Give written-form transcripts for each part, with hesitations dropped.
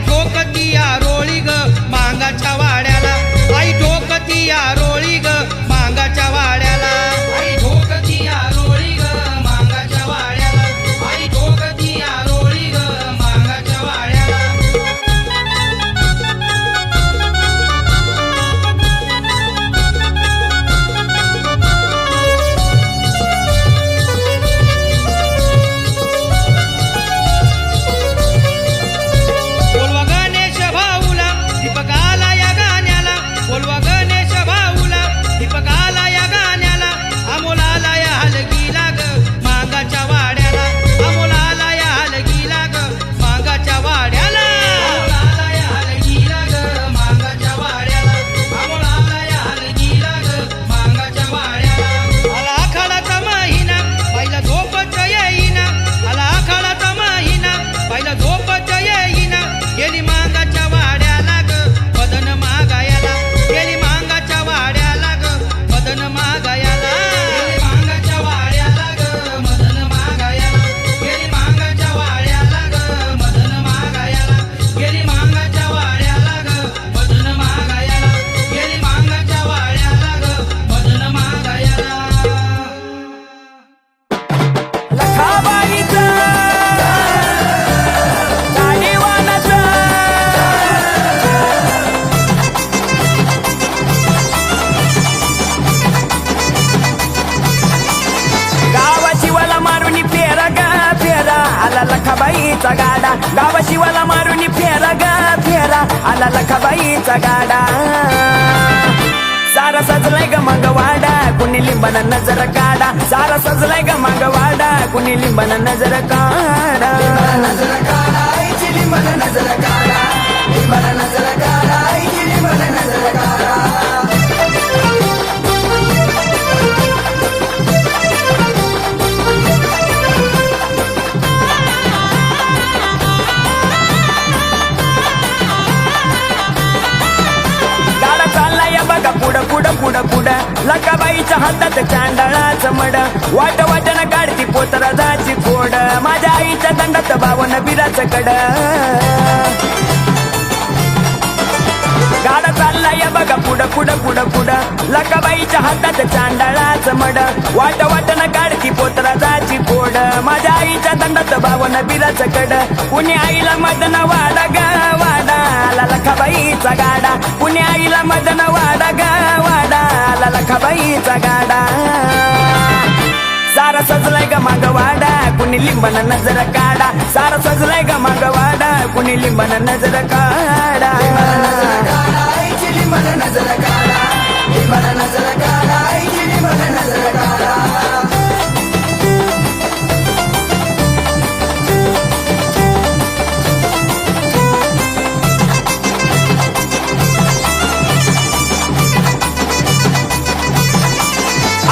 ठोकती या रोळी ग मांगाच्या वाड्याला, आई ठोकती या रोळी ग मांगाच्या वाड्याला, आई ठोकती या रोळी ग मांगाच्या वाड्याला, आई ठोकती या रोळी ग मांगाच्या वाड्याला. बोलवा गणेश भाऊला दीपक आला या गाण्याला, बोलवा गणेश भाऊला दीपक आला या गाण्याला, अमोल आला या हलगीला ग मांगाच्या वाड्याला, अमोल आला या हलगीला ग मांगाच्या वाड्याला, अमोल आला या हलगीला ग मांगाच्या वाड्याला, अमोल आला या हलगीला ग मांगाच्या वाड्याला. आला आखाडाचा महिना पहिला झोपच येईना, आला आखाडाचा महिना पहिला झोपच येईना, गेली मांगाच्या वाड्याला ग मदन मागायला, गेली मांगाच्या वाड्याला ग मदन मागायला, गेली मांगाच्या वाड्याला ग मदन मागायला, गेली मांगाच्या वाड्याला ग मदन मागायला, गेली मांगाच्या वाड्याला ग मदन मागायला, गेली मांगाच्या वाड्याला ग मदन मागायला. लखाबाईचा गाडीवानाचा गावाशिवाला मारुनी फेरा ग फेरा आला लखाबाईचा गाडा, गावाशिवाला मारुनी फेरा ग फेरा आला लखाबाईचा गाडा. सारा सजलाय ग मंगवाडा कुणी लिंबाना नजर काढा, सारा सजलाय ग मंगवाडा कुणी लिंबाना नजर काढा, नजर काढा लिंबाना नजर काढा, लिंबाना नजर काढा, लिंबाना नजर काढा. गाडा चाललाय बघा पुढं पुढं पुढं पुढं, लकाबाईच्या हातात चांदळाचं मड, वाट वाटन काढती पोतराजाची कोड, माझ्या आईच्या दंडात बावन बिराचं कड. गाडा चाललाय बघा पुढं पुढं पुढं पुढं, लकाबाईच्या हातात चांदळाचं मड, वाट वाटन काढती पोतराजाची कोड, माझ्या आईच्या दंडात बावन बिराचं कड. कुणी आईला मदन वाडा ग वाडा आला लखाबाईचा गाडा, कुणी आईला मदन वाडा ग वाडा आला लखाबाईचा गाडा. सारा सजलाय ग मागवाडा कुणी लिंबाना नजर काढा, सारा सजलाय ग मागवाडा कुणी लिंबाना नजर काढा, लिंबाना नजर काढा, लिंबाना नजर काढा, लिंबाना नजर काढा.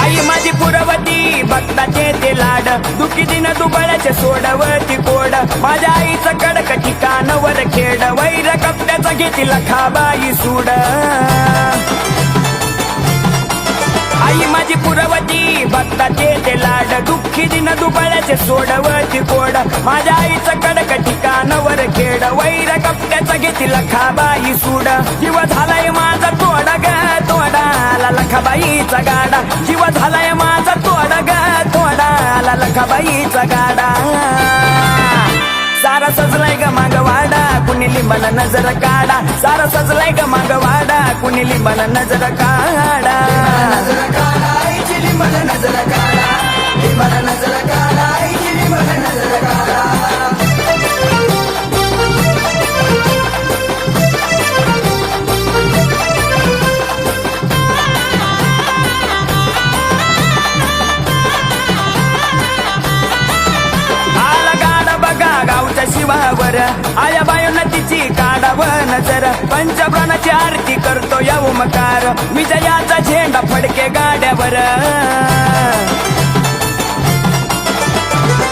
आई माझी पुरवती भक्ताचे ते लाड, दुखी दिन दुबळ्याचे सोडवती कोड, माझ्या आईचं कडक ठिकाणवर खेड, वैर कपड्याचा घेती लखाबाई सूड. आई माझी पुरवती भक्ताचे ते लाड, दुःखी दिन दुबळ्याचे सोडवती कोड, माझ्या आईचं कडक ठिकाणवर खेड, वैर कपड्याचा घेती लखाबाई सूड. जीव झालाय माझा तोडा ग तोडा आला लखाबाईचा गाडा, जीव झालाय माझा तोडा ग तोडा आला लखाबाईचा गाडा. सारा सजलाय ग मागवाडा कुणी लिंबाना नजर काढा, सारा सजलाय ग मागवाडा कुणी लिंबाना नजर काढा, नजर काढा लिंबाना नजर काढा, लिंबाना नजर काढा, लिंबाना नजर काढा. शिवावर आया बायोना तिची काढाव नजर, पंचप्राणाची आरती करतो या ओमकार, विजयाचा झेंडा फडके गाड्यावर.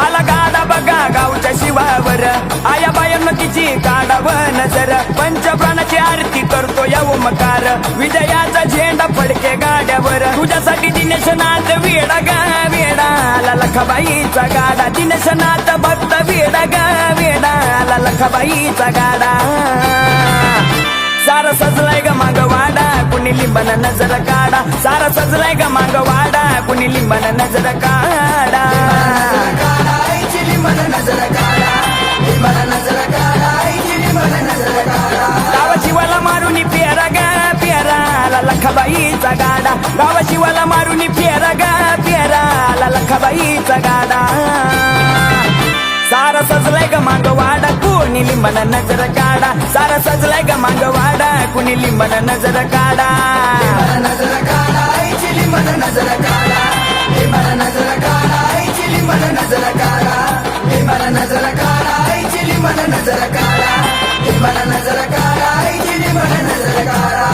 आला गाडा बघा गावच्या शिवावर आया बायोना तिची काढाव नजर, पंचप्राणाची आरती करतो या ओमकार, विजयाचा झेंडा फडके गाड्यावर. तुझ्यासाठी दिनेश नाथ वेडा गा वेडा आला लखाबाईचा गाडा दिनशनाथ भक्त वेडा ग वेडा आला लखाबाईचा गाडा सारा सजलाय ग माग वाडा कुणी लिंबन नजर काढा सारा सजलाय ग माग वाडा कुणी लिंबन नजर काढा गावा शिवाला मारुनी पेरा ग पेरा आला लखाबाईचा गाडा गावा शिवाला मारुनी पेरा ग पेरा आला लखाबाईचा गाडा सारा सजलाय ग माग वाडा कुणी लिंबन नजर काढा सारा सजलाय ग माग वाडा कुणी लिंबन नजर काढा नजर काढा लिंबन नजर काढा नजर काढा लिंबन नजर काढा नजर काढा लिंबन नजर काढा नजर काढा लिंबन नजर काढा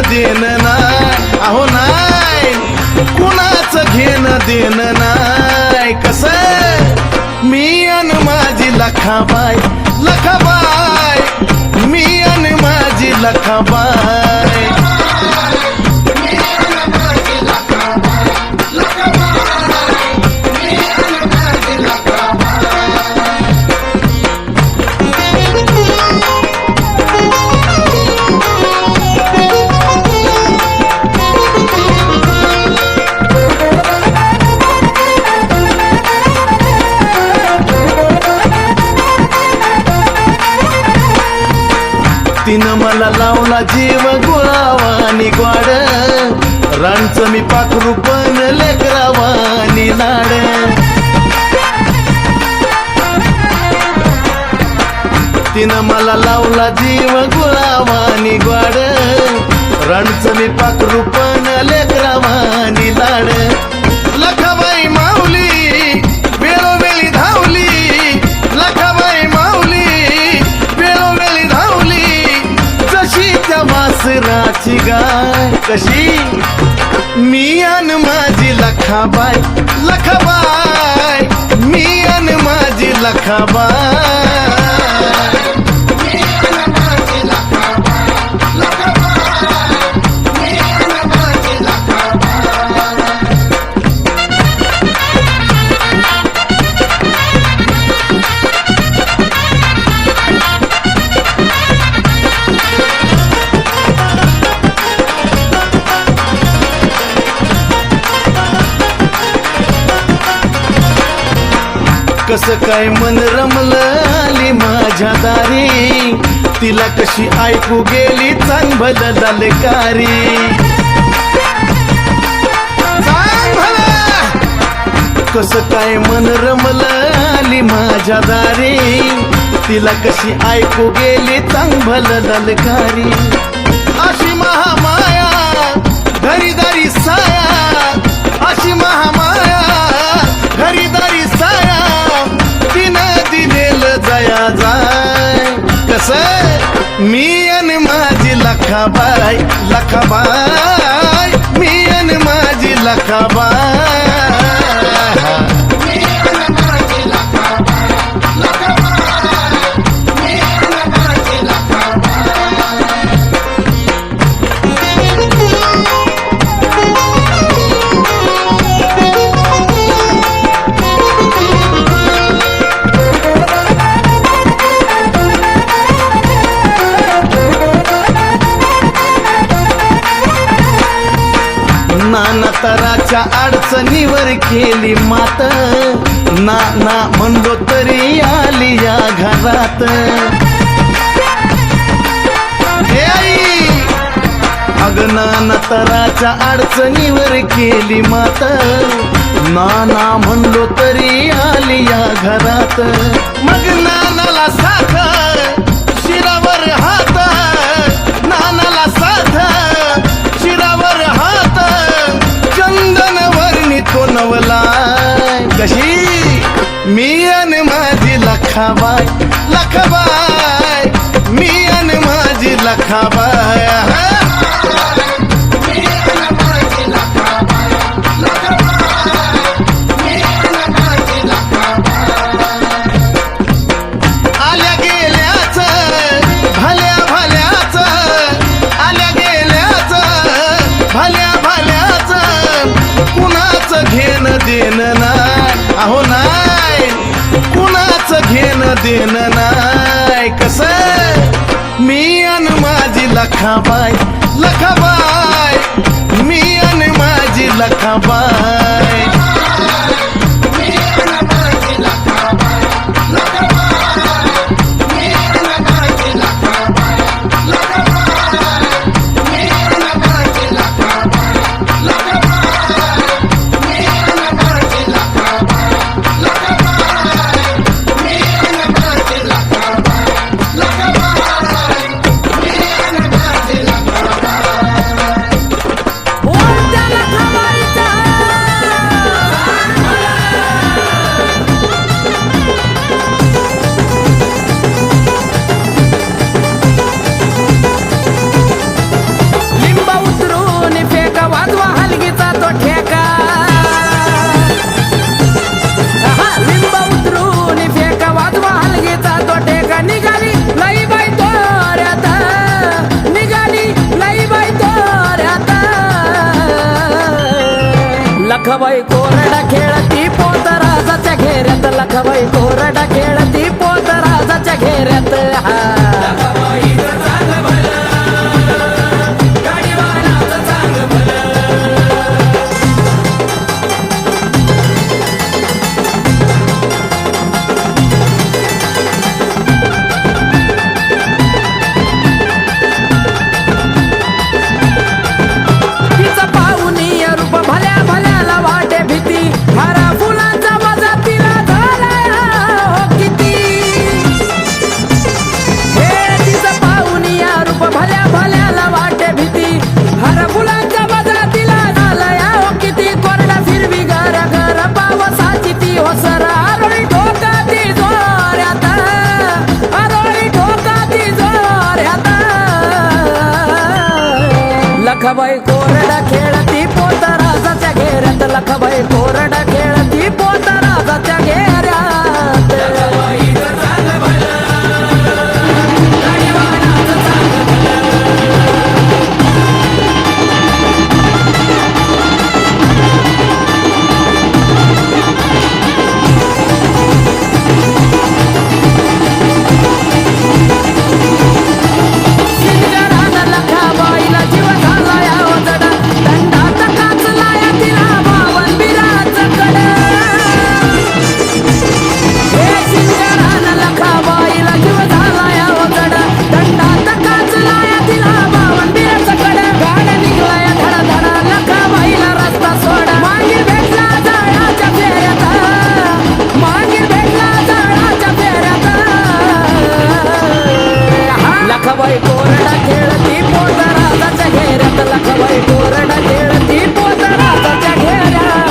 देन नाय अहो नाय कुणाचं घेणं देणं नाय कसं मी अन माझी लखाबाई लखाबाई मी अन माझी लखाबाई तिनं मला लावला जीव गुळावानी ग्वाड रांचं मी पाखरू पण लेकरावानी लाड तिनं मला लावला जीव गुळावानी ग्वाड रांचं मी पाखरू पण लेकरावानी लाड लखाबाई माऊली वेळोवेळी धावली लखाबाई माऊली वेळोवेळी धावली जशी त्या वासराची गाय कशी मी अन माझी लखाबाई लखाबाई मी अन माझी लखाबाई कसं काय मन रमलं आली माझ्या दारी तिला कशी ऐकू गेली चांग भल दलकारी कसं काय मन रमलं आली माझ्या दारी तिला कशी ऐकू गेली चांग भल दलकारी अशी महामाया घरीदारी साया अशी महामाया घरीदारी साया जया जाय कसं मी अन माझी लखाबाई लखाबाई मी अन माझी लखाबाई नाना तराच्या अडचणीवर केली मात ना ना म्हणलो तरी आली या घरात हे आई अग नाना तराच्या अडचणीवर केली मात नाना म्हणलो तरी आली या घरात मग नानाला साथ शिरावर हात लखाबाय आल्या गेल्याच भल्या भल्याच आल्या गेल्याच भल्या भल्याच कुणाच घेणं देणं नाही अहो नाही कुणाच घेणं देणं नाही कसं मी अन माझी लखाबाई लखाबाई मी अन माझी लखाबाई लखबाई कोरडा खेळती पोत राजाच्या घेऱ्यात लखबाई कोरडा खेळती पोत राजाच्या घेऱ्यात लखबाई कोरडा खेळती पोत राजाच्या घेऱ्यात लखबाई कोरडा खेळती पोत राजाच्या घेऱ्यात लखबाई कोरडा खेळती पोत राजाच्या घेऱ्यात लखबाई कोरडा खेळती पोत राजाच्या घेऱ्यात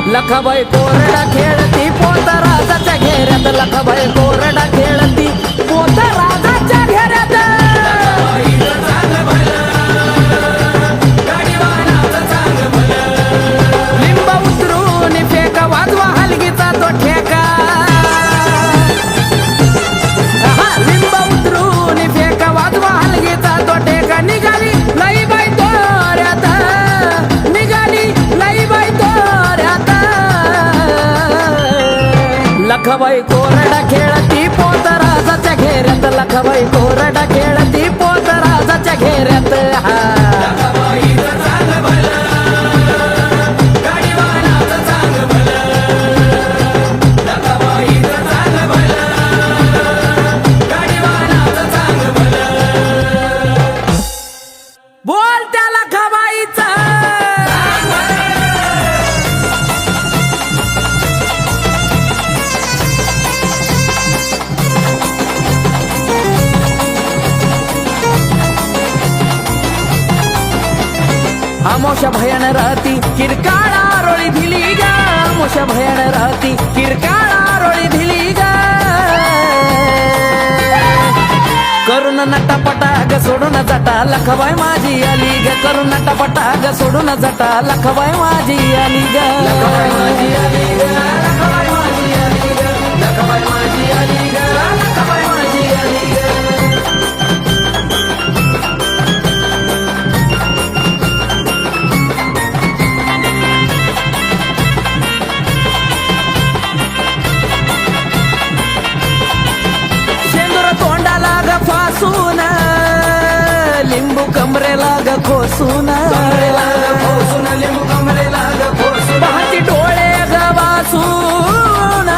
लखबाई कोरडा खेळती पोत राजाच्या घेऱ्यात लखबाई कोरडा खेळती पोत राजाच्या घेऱ्यात लिंब उतरून फेका वाजवा हलगीचा तो ठेका लिंब उतरून फेका वाजवा हलगीचा तो ठेका निघाली लई बाई तोऱ्यात निघाली लई बाई तोऱ्यात लखबाई कोरडा खेळती पोत राजाच्या घेऱ्यात लखबाई कोरडा खेळती पोत राजाच्या घेऱ्यात हा बोल त्या लखबाईचा आमोशा भयान राहती किरकाळा रोळी भिली गा आमोशा भयान राहती किरकाळा रोळी भिली गा करून नटापटा ग सोडून जाता लखबाई माझी आली ग करून नटापटा ग सोडून जाता लखबाई माझी आली ग लखबाई माझी आली ग लखबाई माझी आली ग लखबाई माझी आली ग लखबाई माझी आली ग फासून लिंबू कमरेला ग खोसून लिंबू कमरेला ग खोसून पाहती डोळे ग वासून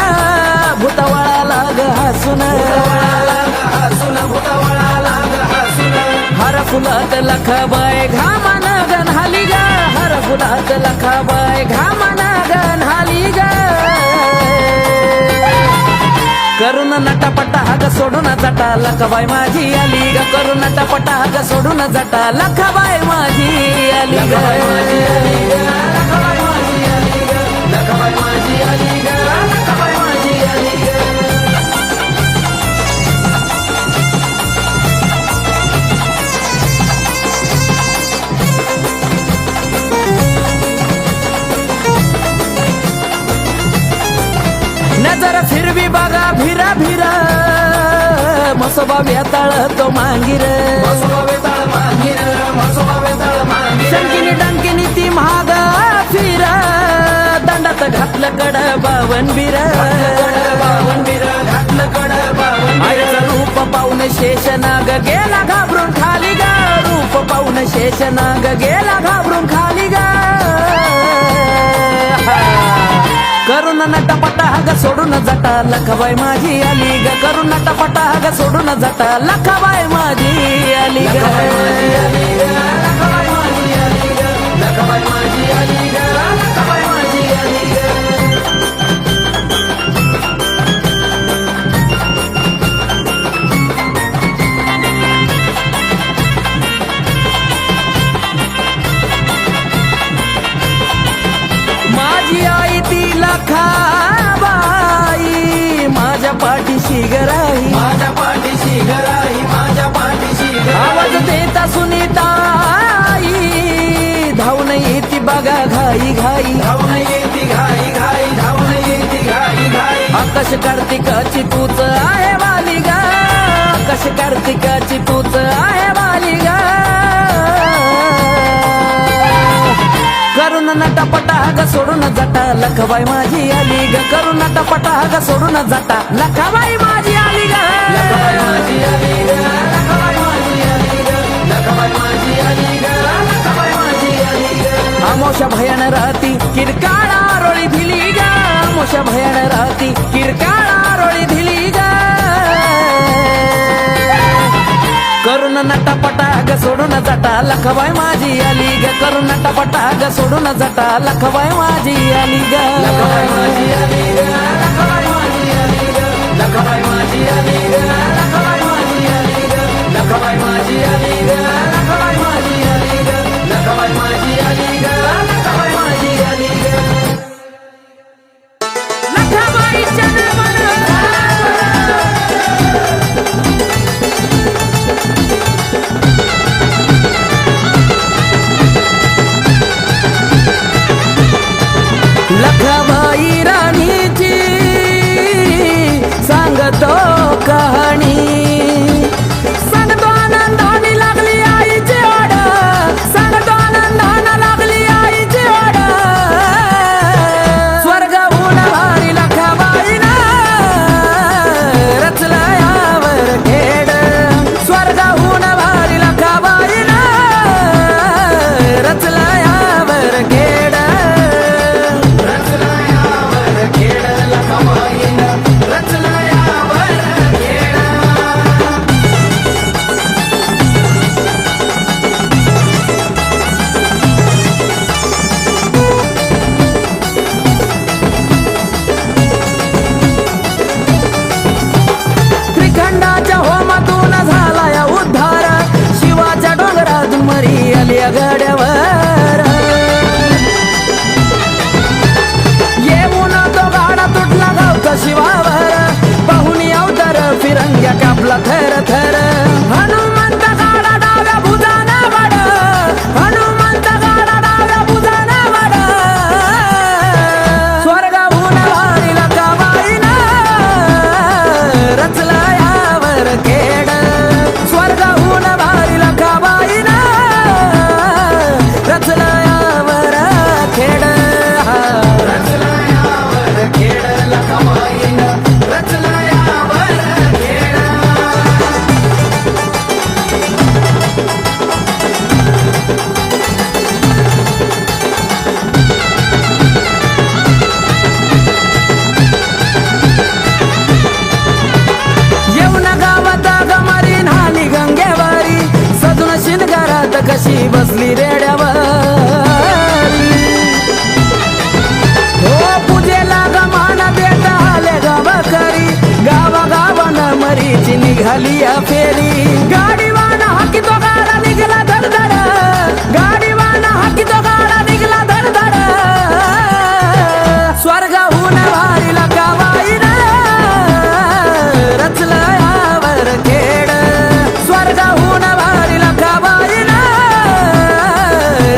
भूतवळाला ग हसून हर फुलात लखबाई घामान गन्हाली ग हर फुलात लखबाई घामान गन्हाली ग करून नटापटा ग सोडून जाता लखबाई माझी आली ग करून नटापटा ग सोडून जाता लखबाई माझी आली ग लखबाई माझी आली ग लखबाई माझी आली ग लखबाई माझी आली ग नजर फिरवी बघा भिरा भिरा मसोबा वेताळ तो मांगीर शंकिनी डंकिनी ती महाग फिर दंडात घातलं कड बावनबीर आईचं रूप पाहून शेषनाग गेला घाबरून खाली ग रूप पाहून शेषनाग गेला घाबरून खाली ग करून नटापटा ग सोडून जाता लखबाई माझी आली ग करून नटापटा ग सोडून जाता लखबाई माझी आली ग लखबाई माझी आली ग लखबाई माझी आली ग लखबाई माझी आली ग माझी आई ती लखाबाई माझ्या पाठीशी गराई माझ्या पाठीशी गराई माझ्या पाठीशी आवाज देता सुनीताई धावून येती बघा घाई घाई धावून येती घाई घाई धावून येती घाई घाई आकाश कार्तिकाची तूच आहे वाली गा आकाश कार्तिकाची तूच आहे वाली गा करून नटापटा ग सोडून जाता लखबाई माझी आली ग करून नटापटा ग सोडून जाता लखबाई माझी आली ग लखबाई माझी आली ग लखबाई माझी आली ग लखबाई माझी आली ग लखबाई माझी आली ग आमोशा भयान राहती किरकाळा रोळी भिली ग आमोशा भयान राहती किरकाळा रोळी भिली ग करून नटापटा ग सोडून जाता लखबाई माझी आली ग करून नटापटा ग सोडून जाता लखबाई माझी आली ग लखबाई माझी आली ग लखबाई माझी आली ग लखबाई माझी आली ग लखबाई माझी आली ग लखबाई माझी आली ग लखबाई माझी आली ग लखबाई माझी आली ग लखबाई माझी आली ग लखबाईच्या लखबाई राणीची सांगतो कहाणी सांगतो आनंदाने लागली आईची ओढ सांगतो आनंदाने लागली आईची ओढ स्वर्गहून भारी लखबाईनं कशी बसली रेड्यावर हो पूजेला गमान देत आले गावकरी गावागावान मरीची निघाली या फेरी गाडीवान हाकी तो गाडा निघाला धडधड गाडीवान हाकी तो गाडा निघाला धडधड स्वर्गाहून वारीला गावाईन रचलं यावर खेड स्वर्गाहून वारीला गावाईन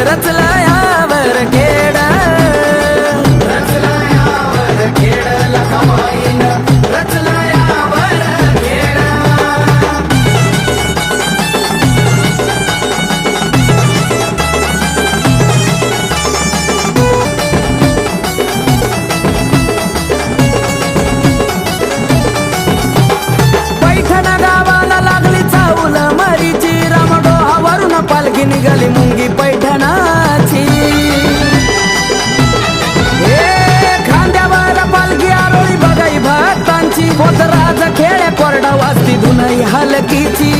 रचलं यावर खेड रचलं यावर खेड लखमाईन रचलं यावर खेड पैठण गावाला लागली चावल मरीची रामडोहावरून पालखी निघाली मुंगी पैठणाची हे खांद्यावर पालखी आरोळी बघाई भक्तांची होत राज खेळे कोरडा वाजती धुनाई हलकीची